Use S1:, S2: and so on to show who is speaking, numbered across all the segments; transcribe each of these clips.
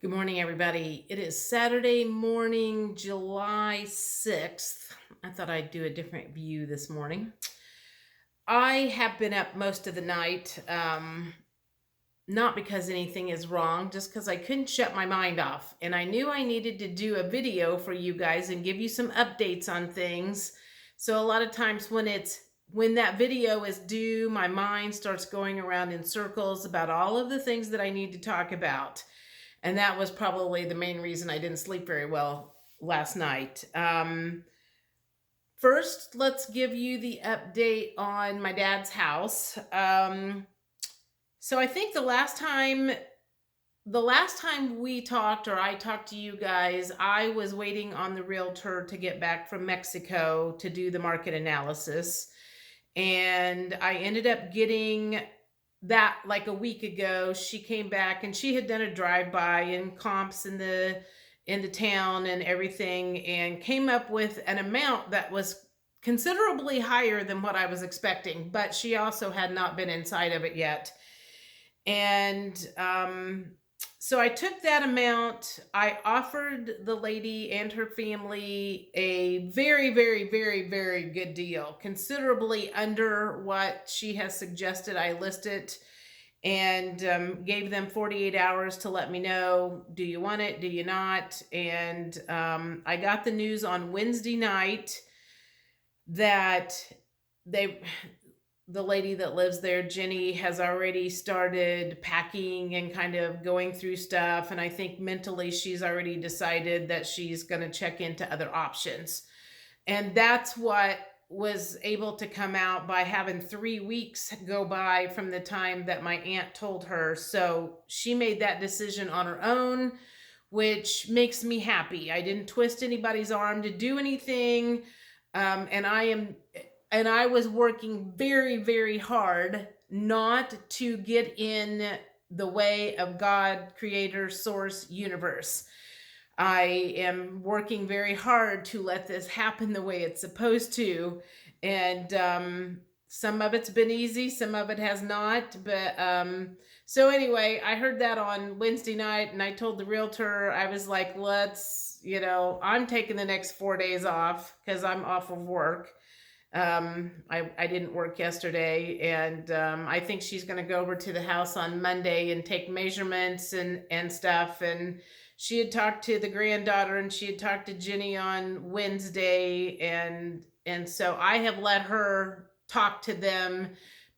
S1: Good morning, everybody. It is Saturday morning, July 6th. I thought I'd do a different view this morning. I have been up most of the night, not because anything is wrong, just because I couldn't shut my mind off. And I knew I needed to do a video for you guys and give you some updates on things. So a lot of times when that video is due, my mind starts going around in circles about all of the things that I need to talk about. And that was probably the main reason I didn't sleep very well last night. First, let's give you the update on my dad's house. So I think the last time we talked, or I talked to you guys, I was waiting on the realtor to get back from Mexico to do the market analysis. And I ended up getting that like a week ago. She came back and she had done a drive-by and comps in the town and everything, and came up with an amount that was considerably higher than what I was expecting, but she also had not been inside of it yet. And so I took that amount. I offered the lady and her family a very, very, very, very good deal, considerably under what she has suggested I list it, and gave them 48 hours to let me know, do you want it, do you not? And I got the news on Wednesday night that the lady that lives there, Jenny, has already started packing and kind of going through stuff. And I think mentally she's already decided that she's going to check into other options. And that's what was able to come out by having 3 weeks go by from the time that my aunt told her. So she made that decision on her own, which makes me happy. I didn't twist anybody's arm to do anything. And I was working very, very hard not to get in the way of God, creator, source, universe. I am working very hard to let this happen the way it's supposed to. And some of it's been easy, some of it has not. But so anyway, I heard that on Wednesday night, and I told the realtor, I was like, I'm taking the next 4 days off because I'm off of work. I didn't work yesterday, and I think she's going to go over to the house on Monday and take measurements and stuff. And she had talked to the granddaughter, and she had talked to Jenny on Wednesday, and so I have let her talk to them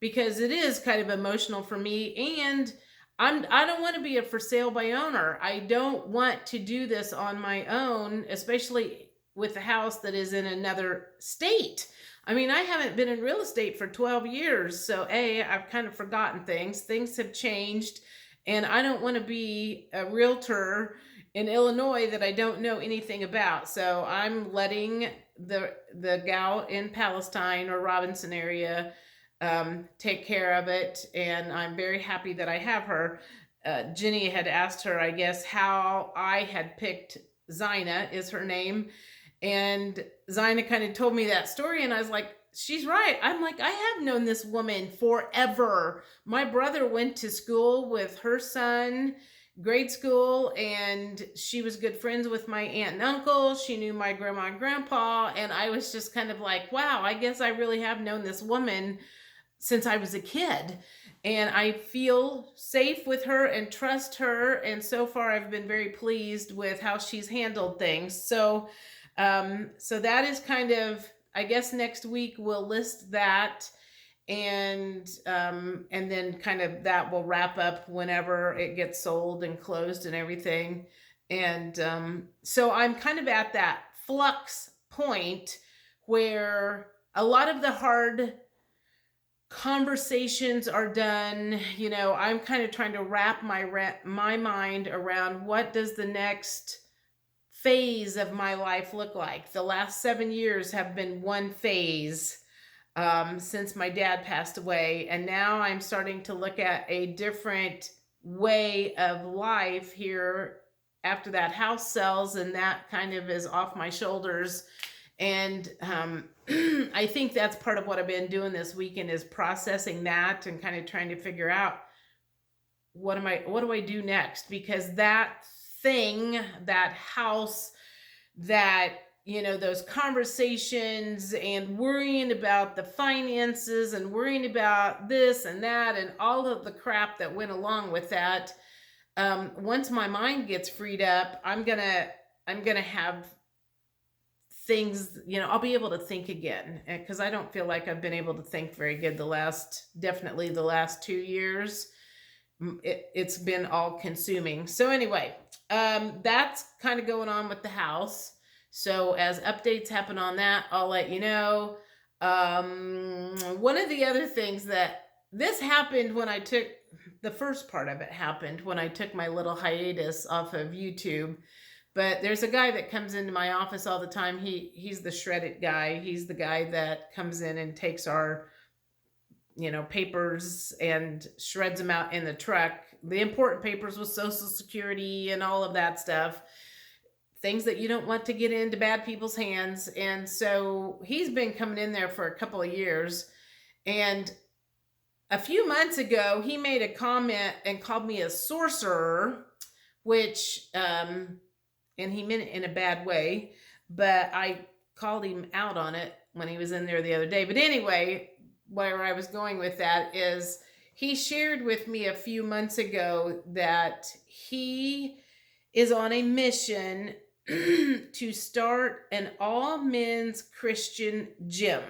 S1: because it is kind of emotional for me, and I don't want to be a for sale by owner. I don't want to do this on my own, especially with a house that is in another state. I mean, I haven't been in real estate for 12 years, so I've kind of forgotten things. Things have changed, and I don't want to be a realtor in Illinois that I don't know anything about. So I'm letting the gal in Palestine or Robinson area take care of it, and I'm very happy that I have her. Jenny had asked her, I guess, how I had picked Zina is her name. And Zina kind of told me that story, and I was like, she's right. I'm like, I have known this woman forever. My brother went to school with her son, grade school, and she was good friends with my aunt and uncle. She knew my grandma and grandpa, and I was just kind of like, wow, I guess I really have known this woman since I was a kid. And I feel safe with her and trust her, and so far I've been very pleased with how she's handled things. So that is kind of, I guess next week we'll list that, and then kind of that will wrap up whenever it gets sold and closed and everything. And so I'm kind of at that flux point where a lot of the hard conversations are done. I'm kind of trying to wrap my mind around what does the next phase of my life look like. The last 7 years have been one phase since my dad passed away, and now I'm starting to look at a different way of life here after that house sells, and that kind of is off my shoulders. And I think that's part of what I've been doing this weekend, is processing that and kind of trying to figure out what do I do next, because that thing, that house, that, those conversations and worrying about the finances and worrying about this and that and all of the crap that went along with that. Once my mind gets freed up, I'm gonna have things, I'll be able to think again, because I don't feel like I've been able to think very good definitely the last 2 years. It's been all consuming. So anyway, that's kind of going on with the house. So as updates happen on that, I'll let you know. One of the other things that this happened when I took the first part of it happened when I took my little hiatus off of YouTube. But there's a guy that comes into my office all the time. He's the shredded guy. He's the guy that comes in and takes our papers and shreds them out in the truck. The important papers with Social Security and all of that stuff. Things that you don't want to get into bad people's hands. And so he's been coming in there for a couple of years. And a few months ago, he made a comment and called me a sorcerer, which, and he meant it in a bad way, but I called him out on it when he was in there the other day. But anyway, where I was going with that is he shared with me a few months ago that he is on a mission to start an all-men's Christian gym.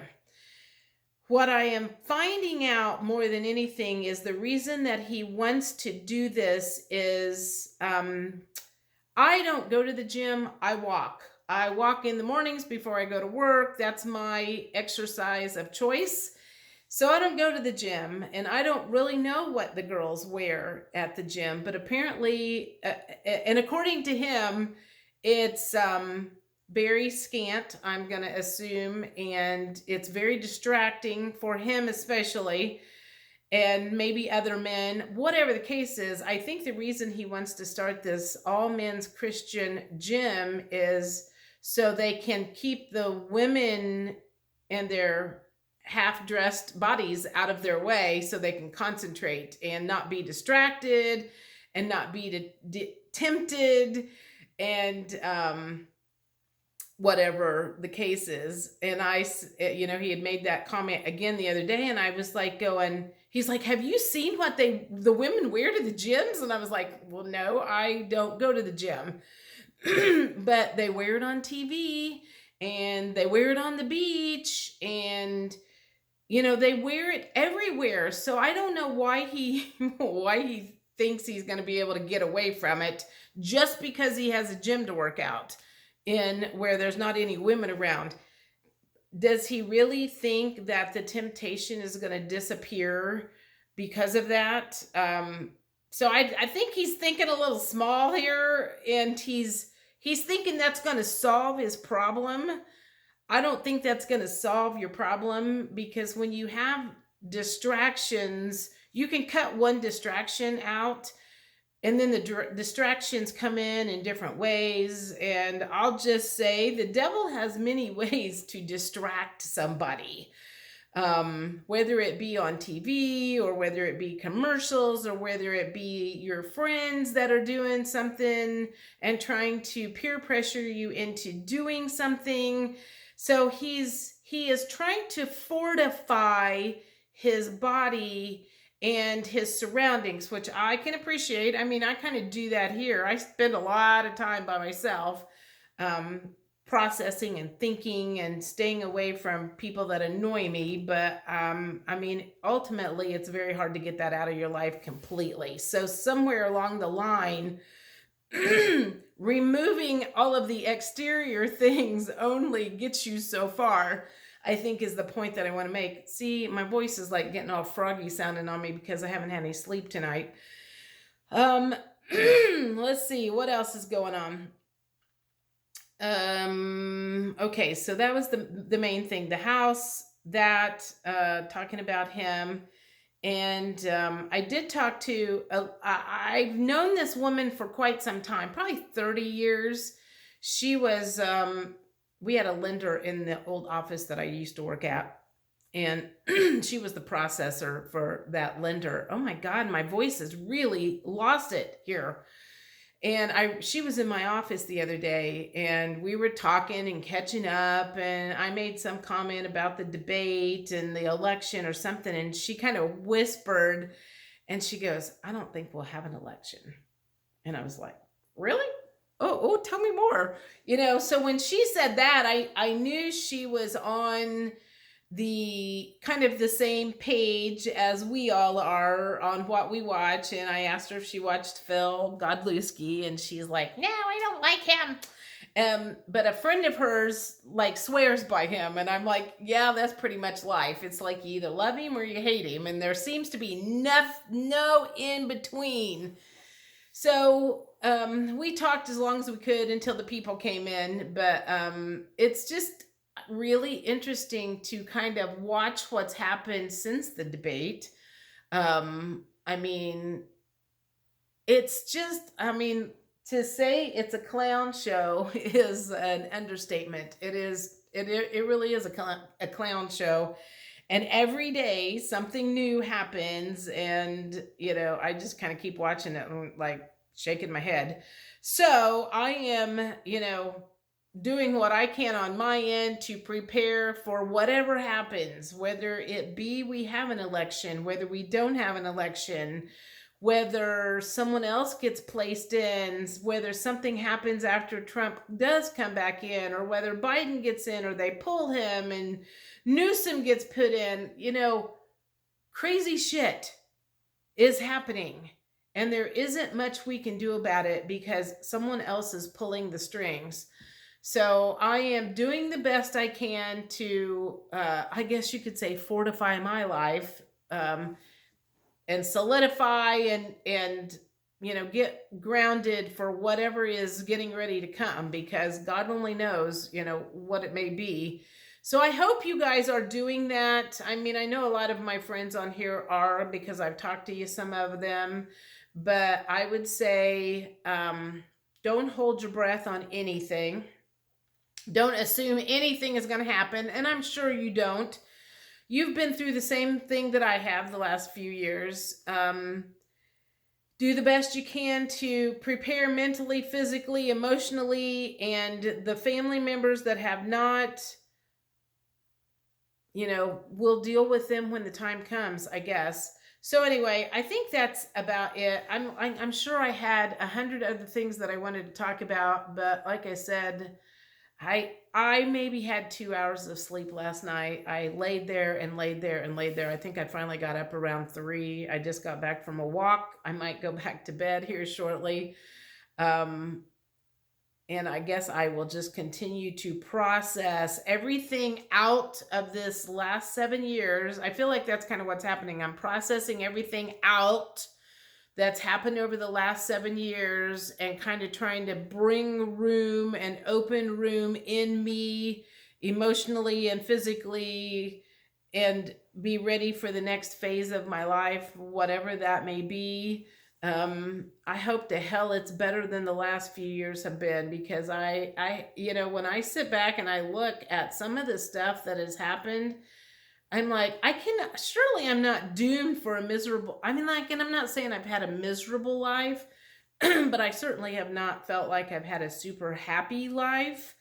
S1: What I am finding out more than anything is the reason that he wants to do this is I don't go to the gym, I walk. I walk in the mornings before I go to work. That's my exercise of choice. So I don't go to the gym, and I don't really know what the girls wear at the gym, but apparently, and according to him, it's very scant, I'm going to assume, and it's very distracting for him especially, and maybe other men. Whatever the case is, I think the reason he wants to start this all-men's Christian gym is so they can keep the women and their half-dressed bodies out of their way, so they can concentrate and not be distracted and not be tempted and whatever the case is. And he had made that comment again the other day, and I was like he's like, have you seen what the women wear to the gyms? And I was like, well, no, I don't go to the gym. But they wear it on TV, and they wear it on the beach, and they wear it everywhere. So I don't know why he thinks he's going to be able to get away from it just because he has a gym to work out in where there's not any women around. Does he really think that the temptation is going to disappear because of that? So I think he's thinking a little small here, and he's thinking that's going to solve his problem. I don't think that's going to solve your problem, because when you have distractions, you can cut one distraction out, and then the distractions come in different ways. And I'll just say the devil has many ways to distract somebody, whether it be on TV, or whether it be commercials, or whether it be your friends that are doing something and trying to peer pressure you into doing something. So he is trying to fortify his body and his surroundings, which I can appreciate. I mean, I kind of do that here. I spend a lot of time by myself, processing and thinking and staying away from people that annoy me. But I mean, ultimately, it's very hard to get that out of your life completely. So somewhere along the line, removing all of the exterior things only gets you so far, I think, is the point that I want to make. See, my voice is like getting all froggy sounding on me because I haven't had any sleep tonight. Let's see, what else is going on? Okay, so that was the main thing. The house, talking about him. And I did talk to, I've known this woman for quite some time, probably 30 years. She was, we had a lender in the old office that I used to work at, and she was the processor for that lender. Oh my God, my voice has really lost it here. And she was in my office the other day, and we were talking and catching up, and I made some comment about the debate and the election or something, and she kind of whispered, and she goes, "I don't think we'll have an election." And I was like, "Really? Oh, tell me more." So when she said that, I knew she was on the kind of the same page as we all are on what we watch. And I asked her if she watched Phil Godlewski, and she's like, "No, I don't like him." But a friend of hers like swears by him, and I'm like, "Yeah, that's pretty much life. It's like you either love him or you hate him, and there seems to be no in between." So we talked as long as we could until the people came in, but it's just really interesting to kind of watch what's happened since the debate. I mean, it's just, to say it's a clown show is an understatement. It really is a clown show. And every day something new happens, and I just kind of keep watching it and like shaking my head. So I am, doing what I can on my end to prepare for whatever happens, whether it be we have an election, whether we don't have an election, whether someone else gets placed in, whether something happens after Trump does come back in, or whether Biden gets in or they pull him and Newsom gets put in. Crazy shit is happening, and there isn't much we can do about it because someone else is pulling the strings. So I am doing the best I can to, I guess you could say, fortify my life, and solidify and get grounded for whatever is getting ready to come, because God only knows what it may be. So I hope you guys are doing that. I know a lot of my friends on here are, because I've talked to some of them, but I would say, don't hold your breath on anything. Don't assume anything is going to happen, and I'm sure you don't. You've been through the same thing that I have the last few years. Do the best you can to prepare mentally, physically, emotionally, and the family members that have not, we'll deal with them when the time comes, I guess. So anyway, I think that's about it. I'm sure I had 100 other things that I wanted to talk about, but like I said, I maybe had 2 hours of sleep last night. I laid there and laid there and laid there. I think I finally got up around 3. I just got back from a walk. I might go back to bed here shortly. And I guess I will just continue to process everything out of this last 7 years. I feel like that's kind of what's happening. I'm processing everything out that's happened over the last 7 years, and kind of trying to bring room and open room in me emotionally and physically, and be ready for the next phase of my life, whatever that may be. I hope to hell it's better than the last few years have been, because when I sit back and I look at some of the stuff that has happened, I'm like, surely I'm not doomed for a miserable, and I'm not saying I've had a miserable life, but I certainly have not felt like I've had a super happy life.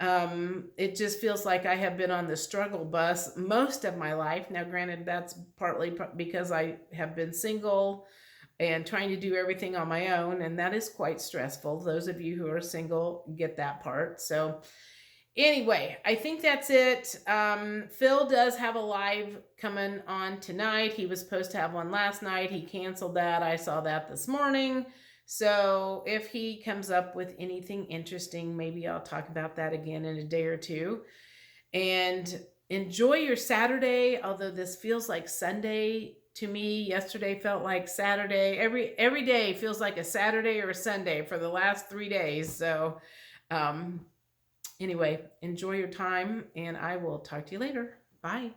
S1: It just feels like I have been on the struggle bus most of my life. Now, granted, that's partly because I have been single and trying to do everything on my own, and that is quite stressful. Those of you who are single get that part. So anyway, I think that's it. Phil does have a live coming on tonight. He was supposed to have one last night. He canceled that. I saw that this morning. So if he comes up with anything interesting, maybe I'll talk about that again in a day or two. And enjoy your Saturday, although this feels like Sunday to me. Yesterday felt like Saturday. Every day feels like a Saturday or a Sunday for the last 3 days. So anyway, enjoy your time, and I will talk to you later. Bye.